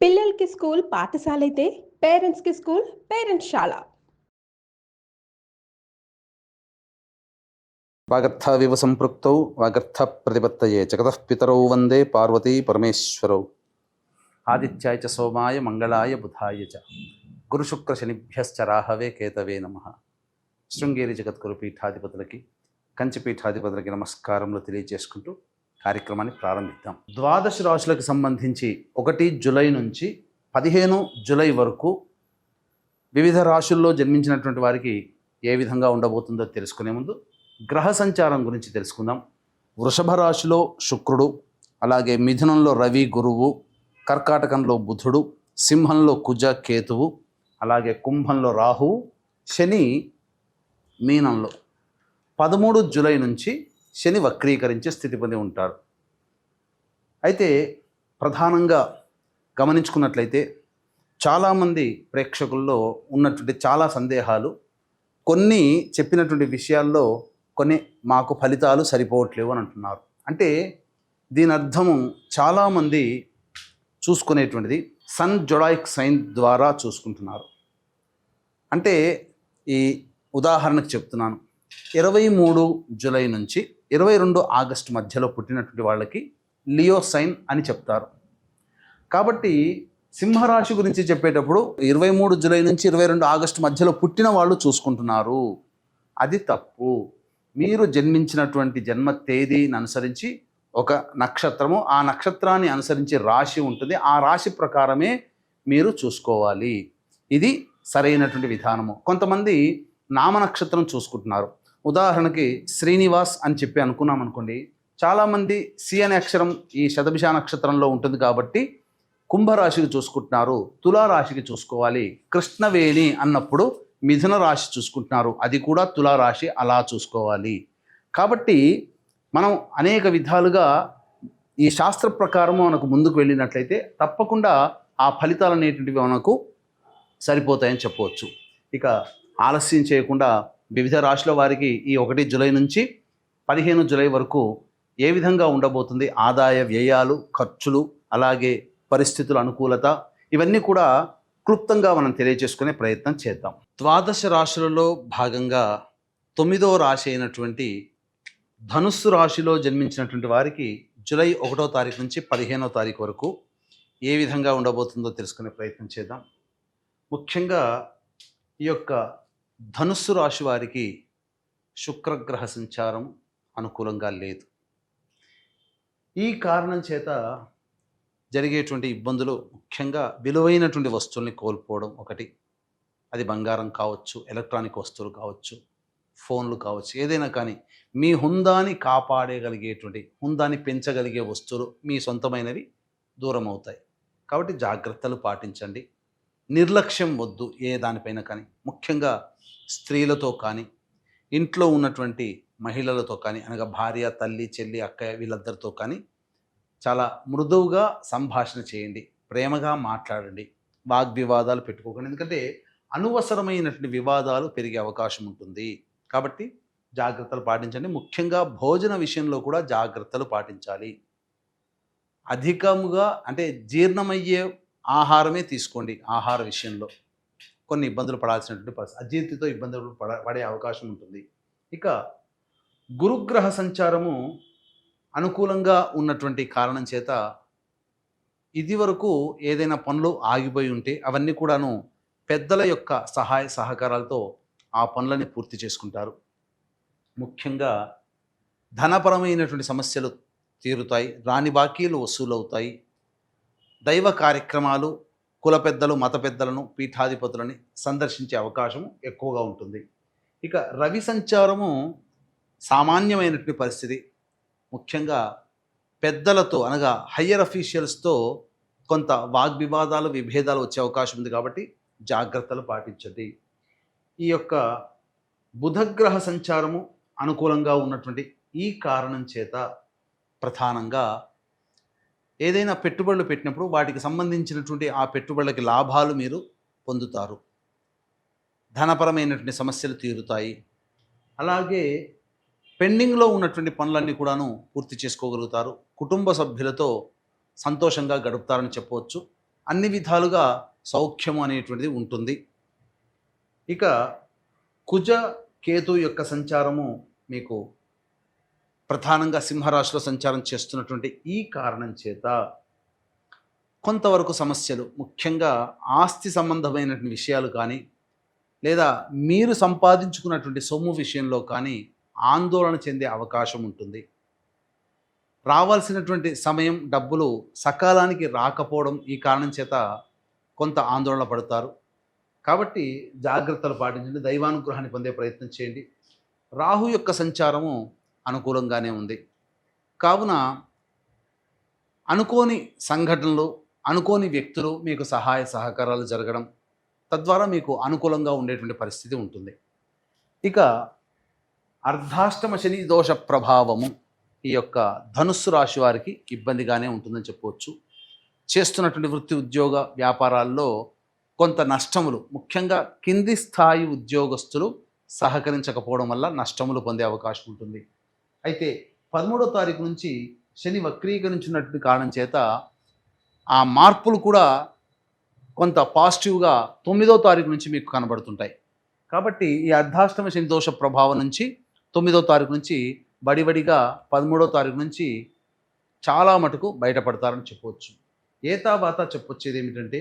పిల్లలకి స్కూల్ పాఠశాల అయితే పేరెంట్స్కి స్కూల్ పేరెంట్స్శాల. వాగర్థావివ సంపృక్తౌ వాగర్థ ప్రతిపత్తయే జగతః పితరౌ వందే పార్వతీ పరమేశ్వరౌ. ఆదిత్యాయ చ సోమాయ మంగళాయ బుధాయ చ గురుశుక్ర శనిభ్యశ్చ రాహవే కేతవే నమః. శృంగేరి జగద్గురు పీఠాధిపతులకి కంచి పీఠాధిపతులకి నమస్కారములు తెలియజేసుకుంటూ కార్యక్రమాన్ని ప్రారంభిద్దాం. ద్వాదశ రాశులకు సంబంధించి 1 జూలై నుంచి 15 జూలై వరకు వివిధ రాశుల్లో జన్మించినటువంటి వారికి ఏ విధంగా ఉండబోతుందో తెలుసుకునే ముందు గ్రహ సంచారం గురించి తెలుసుకుందాం. వృషభ రాశిలో శుక్రుడు, అలాగే మిథునంలో రవి గురువు, కర్కాటకంలో బుధుడు, సింహంలో కుజ కేతువు, అలాగే కుంభంలో రాహువు, శని మీనంలో 13 జూలై నుంచి శని వక్రీకరించే స్థితి పొంది ఉంటాడు. అయితే ప్రధానంగా గమనించుకున్నట్లయితే చాలామంది ప్రేక్షకుల్లో ఉన్నటువంటి చాలా సందేహాలు, కొన్ని చెప్పినటువంటి విషయాల్లో కొన్ని మాకు ఫలితాలు సరిపోవట్లేవు అని అంటున్నారు. అంటే దీని అర్థము చాలామంది చూసుకునేటువంటిది సన్ జొడాయిక్ సైన్ ద్వారా చూసుకుంటున్నారు. అంటే ఈ ఉదాహరణకు చెప్తున్నాను, 23 జూలై నుంచి 22 ఆగస్టు మధ్యలో పుట్టినటువంటి వాళ్ళకి లియో సైన్ అని చెప్తారు. కాబట్టి సింహరాశి గురించి చెప్పేటప్పుడు 23 జూలై నుంచి 22 ఆగస్టు మధ్యలో పుట్టిన వాళ్ళు చూసుకుంటున్నారు. అది తప్పు. మీరు జన్మించినటువంటి జన్మ తేదీని అనుసరించి ఒక నక్షత్రము, ఆ నక్షత్రాన్ని అనుసరించి రాశి ఉంటుంది, ఆ రాశి ప్రకారమే మీరు చూసుకోవాలి. ఇది సరైనటువంటి విధానము. కొంతమంది నామ నక్షత్రం చూసుకుంటున్నారు. ఉదాహరణకి శ్రీనివాస్ అని చెప్పి అనుకున్నాం అనుకోండి, చాలామంది సి అనే అక్షరం ఈ శతభిష నక్షత్రంలో ఉంటుంది కాబట్టి కుంభరాశికి చూసుకుంటున్నారు, తులారాశికి చూసుకోవాలి. కృష్ణవేణి అన్నప్పుడు మిథున రాశి చూసుకుంటున్నారు, అది కూడా తులారాశి, అలా చూసుకోవాలి. కాబట్టి మనం అనేక విధాలుగా ఈ శాస్త్ర ప్రకారము మనకు ముందుకు వెళ్ళినట్లయితే తప్పకుండా ఆ ఫలితాలు అనేటువంటివి మనకు సరిపోతాయని చెప్పవచ్చు. ఇక ఆలస్యం చేయకుండా వివిధ రాశుల వారికి ఈ 1 జూలై నుంచి 15 జూలై వరకు ఏ విధంగా ఉండబోతుంది, ఆదాయ వ్యయాలు, ఖర్చులు, అలాగే పరిస్థితుల అనుకూలత, ఇవన్నీ కూడా క్లుప్తంగా మనం తెలియజేసుకునే ప్రయత్నం చేద్దాం. ద్వాదశ రాశులలో భాగంగా 9వ రాశి అయినటువంటి ధనుస్సు రాశిలో జన్మించినటువంటి వారికి జూలై 1వ తారీఖు నుంచి 15వ తారీఖు వరకు ఏ విధంగా ఉండబోతుందో తెలుసుకునే ప్రయత్నం చేద్దాం. ముఖ్యంగా ఈ యొక్క ధనుస్సు రాశి వారికి శుక్రగ్రహ సంచారం అనుకూలంగా లేదు. ఈ కారణం చేత జరిగేటువంటి ఇబ్బందులు ముఖ్యంగా విలువైనటువంటి వస్తువుల్ని కోల్పోవడం ఒకటి. అది బంగారం కావచ్చు, ఎలక్ట్రానిక్ వస్తువులు కావచ్చు, ఫోన్లు కావచ్చు, ఏదైనా కానీ మీ హుందాని కాపాడగలిగేటువంటి, హుందాని పెంచగలిగే వస్తువులు మీ సొంతమైనవి దూరం అవుతాయి. కాబట్టి జాగ్రత్తలు పాటించండి. నిర్లక్ష్యం వద్దు ఏ దానిపైన కానీ. ముఖ్యంగా స్త్రీలతో కానీ, ఇంట్లో ఉన్నటువంటి మహిళలతో కానీ, అనగా భార్య, తల్లి, చెల్లి, అక్కయ్య, వీళ్ళందరితో కానీ చాలా మృదువుగా సంభాషణ చేయండి, ప్రేమగా మాట్లాడండి, వాగ్వివాదాలు పెట్టుకోకండి. ఎందుకంటే అనవసరమైనటువంటి వివాదాలు పెరిగే అవకాశం ఉంటుంది. కాబట్టి జాగ్రత్తలు పాటించండి. ముఖ్యంగా భోజన విషయంలో కూడా జాగ్రత్తలు పాటించాలి. అధికముగా అంటే జీర్ణమయ్యే ఆహారమే తీసుకోండి. ఆహార విషయంలో కొన్ని ఇబ్బందులు పడాల్సినటువంటి పరిస్థితి, అజీర్తితో ఇబ్బందులు పడే అవకాశం ఉంటుంది. ఇక గురుగ్రహ సంచారము అనుకూలంగా ఉన్నటువంటి కారణం చేత ఇది వరకు ఏదైనా పనులు ఆగిపోయి ఉంటే అవన్నీ కూడాను పెద్దల యొక్క సహాయ సహకారాలతో ఆ పనులని పూర్తి చేసుకుంటారు. ముఖ్యంగా ధనపరమైనటువంటి సమస్యలు తీరుతాయి, రాని బాకీలు వసూలవుతాయి. దైవ కార్యక్రమాలు, కుల పెద్దలు, మత పెద్దలను, పీఠాధిపతులని సందర్శించే అవకాశం ఎక్కువగా ఉంటుంది. ఇక రవి సంచారము సామాన్యమైనటువంటి పరిస్థితి. ముఖ్యంగా పెద్దలతో, అనగా హయ్యర్ అఫీషియల్స్తో కొంత వాగ్వివాదాలు, విభేదాలు వచ్చే అవకాశం ఉంది. కాబట్టి జాగ్రత్తలు పాటించండి. ఈ యొక్క బుధగ్రహ సంచారము అనుకూలంగా ఉన్నటువంటి ఈ కారణం చేత ప్రధానంగా ఏదైనా పెట్టుబడులు పెట్టినప్పుడు వాటికి సంబంధించినటువంటి ఆ పెట్టుబడులకి లాభాలు మీరు పొందుతారు. ధనపరమైనటువంటి సమస్యలు తీరుతాయి. అలాగే పెండింగ్లో ఉన్నటువంటి పనులన్నీ కూడాను పూర్తి చేసుకోగలుగుతారు. కుటుంబ సభ్యులతో సంతోషంగా గడుపుతారని చెప్పవచ్చు. అన్ని విధాలుగా సౌఖ్యము అనేటువంటిది ఉంటుంది. ఇక కుజ కేతు యొక్క సంచారము మీకు ప్రధానంగా సింహరాశిలో సంచారం చేస్తున్నటువంటి ఈ కారణం చేత కొంతవరకు సమస్యలు, ముఖ్యంగా ఆస్తి సంబంధమైనటువంటి విషయాలు కానీ లేదా మీరు సంపాదించుకున్నటువంటి సొమ్ము విషయంలో కానీ ఆందోళన చెందే అవకాశం ఉంటుంది. రావాల్సినటువంటి సమయం, డబ్బులు సకాలానికి రాకపోవడం ఈ కారణం చేత కొంత ఆందోళన పడతారు. కాబట్టి జాగ్రత్తలు పాటించండి, దైవానుగ్రహాన్ని పొందే ప్రయత్నం చేయండి. రాహు యొక్క సంచారము అనుకూలంగానే ఉంది. కావున అనుకోని సంఘటనలు, అనుకోని వ్యక్తులు మీకు సహాయ సహకారాలు జరగడం, తద్వారా మీకు అనుకూలంగా ఉండేటువంటి పరిస్థితి ఉంటుంది. ఇక అర్ధాష్టమ శని దోష ప్రభావము ఈ యొక్క ధనుస్సు రాశి వారికి ఇబ్బందిగానే ఉంటుందని చెప్పవచ్చు. చేస్తున్నటువంటి వృత్తి, ఉద్యోగ, వ్యాపారాల్లో కొంత నష్టములు, ముఖ్యంగా కింది స్థాయి ఉద్యోగస్తులు సహకరించకపోవడం వల్ల నష్టములు పొందే అవకాశం ఉంటుంది. అయితే 13వ తారీఖు నుంచి శని వక్రీకరించినటువంటి కారణం చేత ఆ మార్పులు కూడా కొంత పాజిటివ్గా 9వ తారీఖు నుంచి మీకు కనబడుతుంటాయి. కాబట్టి ఈ అర్ధాష్టమ శని దోష ప్రభావం నుంచి 9వ తారీఖు నుంచి బడిబడిగా 13వ తారీఖు నుంచి చాలా మటుకు బయటపడతారని చెప్పవచ్చు. ఏతావాత చెప్పొచ్చేది ఏమిటంటే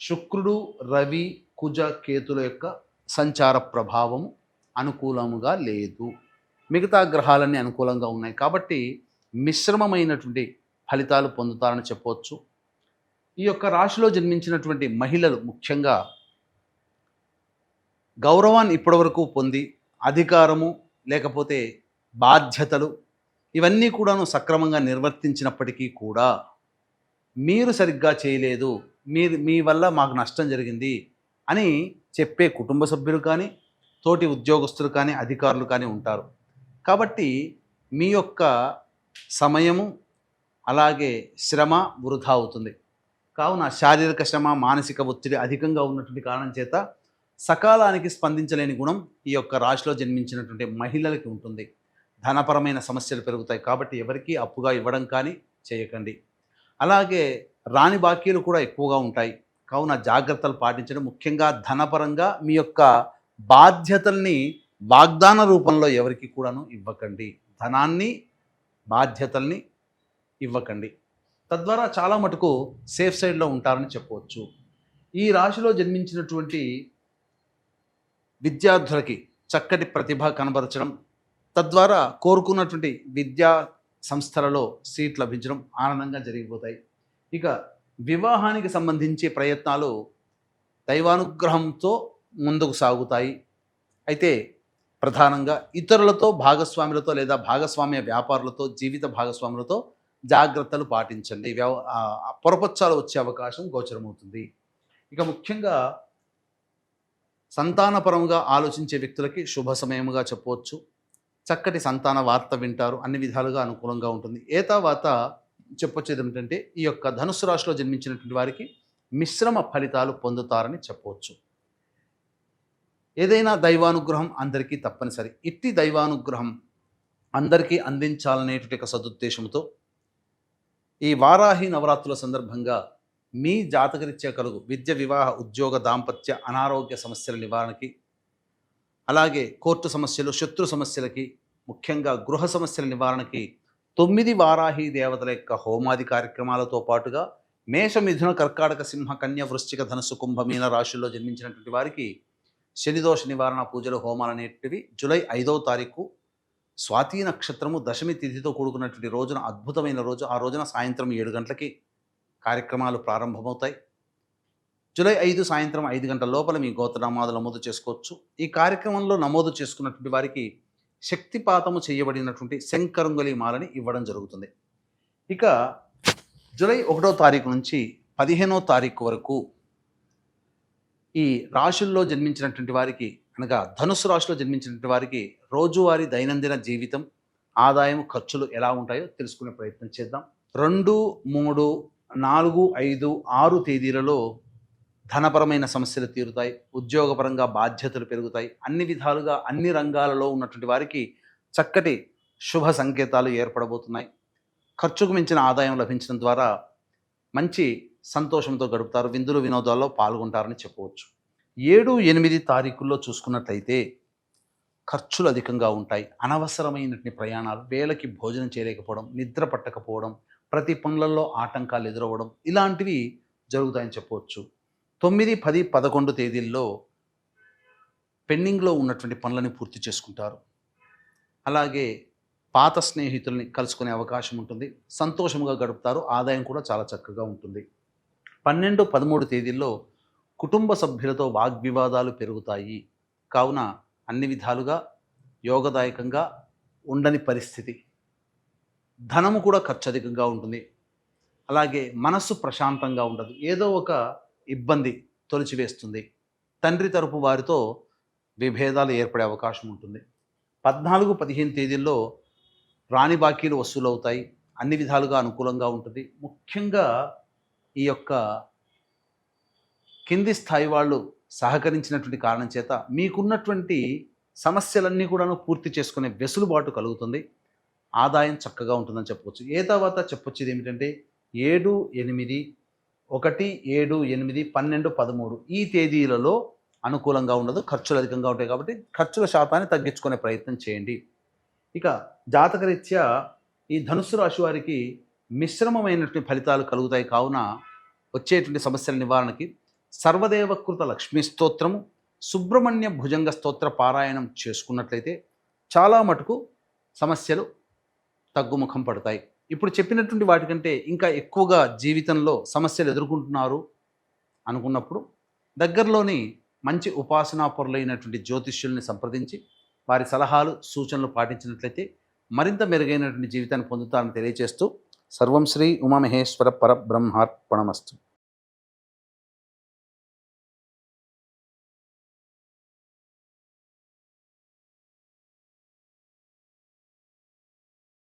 శుక్రుడు, రవి, కుజ, కేతుల యొక్క సంచార ప్రభావం అనుకూలముగా లేదు. మిగతా గ్రహాలన్నీ అనుకూలంగా ఉన్నాయి. కాబట్టి మిశ్రమమైనటువంటి ఫలితాలు పొందుతారని చెప్పవచ్చు. ఈ యొక్క రాశిలో జన్మించినటువంటి మహిళలు ముఖ్యంగా గౌరవాన్ని ఇప్పటివరకు పొంది అధికారము లేకపోతే బాధ్యతలు ఇవన్నీ కూడాను సక్రమంగా నిర్వర్తించినప్పటికీ కూడా మీరు సరిగ్గా చేయలేదు, మీ వల్ల మాకు నష్టం జరిగింది అని చెప్పే కుటుంబ సభ్యులు కానీ, తోటి ఉద్యోగస్తులు కానీ, అధికారులు కానీ ఉంటారు. కాబట్టి మీ యొక్క సమయము అలాగే శ్రమ వృధా అవుతుంది. కావున శారీరక శ్రమ, మానసిక ఒత్తిడి అధికంగా ఉన్నటువంటి కారణం చేత సకాలానికి స్పందించలేని గుణం ఈ యొక్క రాశిలో జన్మించినటువంటి మహిళలకి ఉంటుంది. ధనపరమైన సమస్యలు పెరుగుతాయి. కాబట్టి ఎవరికీ అప్పుగా ఇవ్వడం కానీ చేయకండి. అలాగే రాని బాకీలు కూడా ఎక్కువగా ఉంటాయి. కావున జాగ్రత్తలు పాటించడం, ముఖ్యంగా ధనపరంగా మీ యొక్క బాధ్యతల్ని వాగ్దాన రూపంలో ఎవరికి కూడాను ఇవ్వకండి. ధనాన్ని, బాధ్యతల్ని ఇవ్వకండి. తద్వారా చాలా మటుకు సేఫ్ సైడ్లో ఉంటారని చెప్పవచ్చు. ఈ రాశిలో జన్మించినటువంటి విద్యార్థులకి చక్కటి ప్రతిభ కనబరచడం, తద్వారా కోరుకున్నటువంటి విద్యా సంస్థలలో సీట్ లభించడం ఆనందంగా జరిగిపోతాయి. ఇక వివాహానికి సంబంధించి ప్రయత్నాలు దైవానుగ్రహంతో ముందుకు సాగుతాయి. అయితే ప్రధానంగా ఇతరులతో, భాగస్వాములతో లేదా భాగస్వామ్య వ్యాపారులతో, జీవిత భాగస్వాములతో జాగ్రత్తలు పాటించండి. పొరపచ్చాలు వచ్చే అవకాశం గోచరమవుతుంది. ఇక ముఖ్యంగా సంతానపరంగా ఆలోచించే వ్యక్తులకి శుభ సమయముగా చెప్పవచ్చు. చక్కటి సంతాన వార్త వింటారు, అన్ని విధాలుగా అనుకూలంగా ఉంటుంది. ఏతావాత చెప్పొచ్చేది ఏమిటంటే ఈ యొక్క ధనుస్సు రాశిలో జన్మించినటువంటి వారికి మిశ్రమ ఫలితాలు పొందుతారని చెప్పవచ్చు. ఏదైనా దైవానుగ్రహం అందరికీ తప్పనిసరి. ఇట్టి దైవానుగ్రహం అందరికీ అందించాలనేటువంటి ఒక సదుద్దేశంతో ఈ వారాహి నవరాత్రుల సందర్భంగా మీ జాతకరీత్యా కలుగు విద్య, వివాహ, ఉద్యోగ, దాంపత్య, అనారోగ్య సమస్యల నివారణకి, అలాగే కోర్టు సమస్యలు, శత్రు సమస్యలకి, ముఖ్యంగా గృహ సమస్యల నివారణకి 9 వారాహి దేవతల యొక్క హోమాది కార్యక్రమాలతో పాటుగా మేష, మిథున, కర్కాటక, సింహ, కన్య, వృశ్చిక, ధనుసు, కుంభ, మీన రాశుల్లో జన్మించినటువంటి వారికి శనిదోష నివారణ పూజలు, హోమాలు అనేటివి జూలై 5వ తారీఖు స్వాతి నక్షత్రము దశమి తిథితో కూడుకున్నటువంటి రోజున, అద్భుతమైన రోజు. ఆ రోజున సాయంత్రం 7 గంటలకి కార్యక్రమాలు ప్రారంభమవుతాయి. జూలై 5 సాయంత్రం 5 గంటల లోపల మీ గోత్రనామాలు నమోదు చేసుకోవచ్చు. ఈ కార్యక్రమంలో నమోదు చేసుకున్నటువంటి వారికి శక్తిపాతము చేయబడినటువంటి శంకరంగులి మాలని ఇవ్వడం జరుగుతుంది. ఇక జూలై 1వ తారీఖు నుంచి 15వ తారీఖు వరకు ఈ రాశుల్లో జన్మించినటువంటి వారికి, అనగా ధనుసు రాశిలో జన్మించినటువంటి వారికి రోజువారీ దైనందిన జీవితం, ఆదాయం, ఖర్చులు ఎలా ఉంటాయో తెలుసుకునే ప్రయత్నం చేద్దాం. 2, 3, 4, 5, 6 తేదీలలో ధనపరమైన సమస్యలు తీరుతాయి. ఉద్యోగపరంగా బాధ్యతలు పెరుగుతాయి. అన్ని విధాలుగా అన్ని రంగాలలో ఉన్నటువంటి వారికి చక్కటి శుభ సంకేతాలు ఏర్పడబోతున్నాయి. ఖర్చుకు మించిన ఆదాయం లభించడం ద్వారా మంచి సంతోషంతో గడుపుతారు, విందులు వినోదాల్లో పాల్గొంటారని చెప్పవచ్చు. 7, 8 తారీఖుల్లో చూసుకున్నట్లయితే ఖర్చులు అధికంగా ఉంటాయి. అనవసరమైనటువంటి ప్రయాణాలు, వేళకి భోజనం చేయలేకపోవడం, నిద్ర పట్టకపోవడం, ప్రతి పనులలో ఆటంకాలు ఎదురవ్వడం ఇలాంటివి జరుగుతాయని చెప్పవచ్చు. 9, 10, 11 తేదీల్లో పెండింగ్లో ఉన్నటువంటి పనులని పూర్తి చేసుకుంటారు. అలాగే పాత స్నేహితుల్ని కలుసుకునే అవకాశం ఉంటుంది. సంతోషంగా గడుపుతారు. ఆదాయం కూడా చాలా చక్కగా ఉంటుంది. 12, 13 తేదీల్లో కుటుంబ సభ్యులతో వాగ్వివాదాలు పెరుగుతాయి. కావున అన్ని విధాలుగా యోగదాయకంగా ఉండని పరిస్థితి. ధనము కూడా ఖర్చు అధికంగా ఉంటుంది. అలాగే మనస్సు ప్రశాంతంగా ఉండదు. ఏదో ఒక ఇబ్బంది తొలిచివేస్తుంది. తండ్రి తరపు వారితో విభేదాలు ఏర్పడే అవకాశం ఉంటుంది. 14, 15 తేదీల్లో రాని బాకీలు వసూలవుతాయి. అన్ని విధాలుగా అనుకూలంగా ఉంటుంది. ముఖ్యంగా ఈ యొక్క కింది స్థాయి వాళ్ళు సహకరించినటువంటి కారణం చేత మీకున్నటువంటి సమస్యలన్నీ కూడాను పూర్తి చేసుకునే వెసులుబాటు కలుగుతుంది. ఆదాయం చక్కగా ఉంటుందని చెప్పవచ్చు. తర్వాత చెప్పొచ్చేది ఏమిటంటే 7, 8, 1, 7, 8, 12, 13 ఈ తేదీలలో అనుకూలంగా ఉండదు. ఖర్చులు అధికంగా ఉంటాయి కాబట్టి ఖర్చుల శాతాన్ని తగ్గించుకునే ప్రయత్నం చేయండి. ఇక జాతకరీత్యా ఈ ధనుస్సు రాశి వారికి మిశ్రమమైనటువంటి ఫలితాలు కలుగుతాయి. కావున వచ్చేటువంటి సమస్యల నివారణకి సర్వదేవకృత లక్ష్మీ స్తోత్రము, సుబ్రహ్మణ్య భుజంగ స్తోత్ర పారాయణం చేసుకున్నట్లయితే చాలా మటుకు సమస్యలు తగ్గుముఖం పడతాయి. ఇప్పుడు చెప్పినటువంటి వాటికంటే ఇంకా ఎక్కువగా జీవితంలో సమస్యలు ఎదుర్కొంటున్నారు అనుకున్నప్పుడు దగ్గరలోని మంచి ఉపాసనా పరులైనటువంటి జ్యోతిష్యుల్ని సంప్రదించి వారి సలహాలు సూచనలు పాటించినట్లయితే మరింత మెరుగైనటువంటి జీవితాన్ని పొందుతారని తెలియజేస్తూ సర్వం శ్రీ ఉమామహేశ్వర పరబ్రహ్మార్పణమస్తు.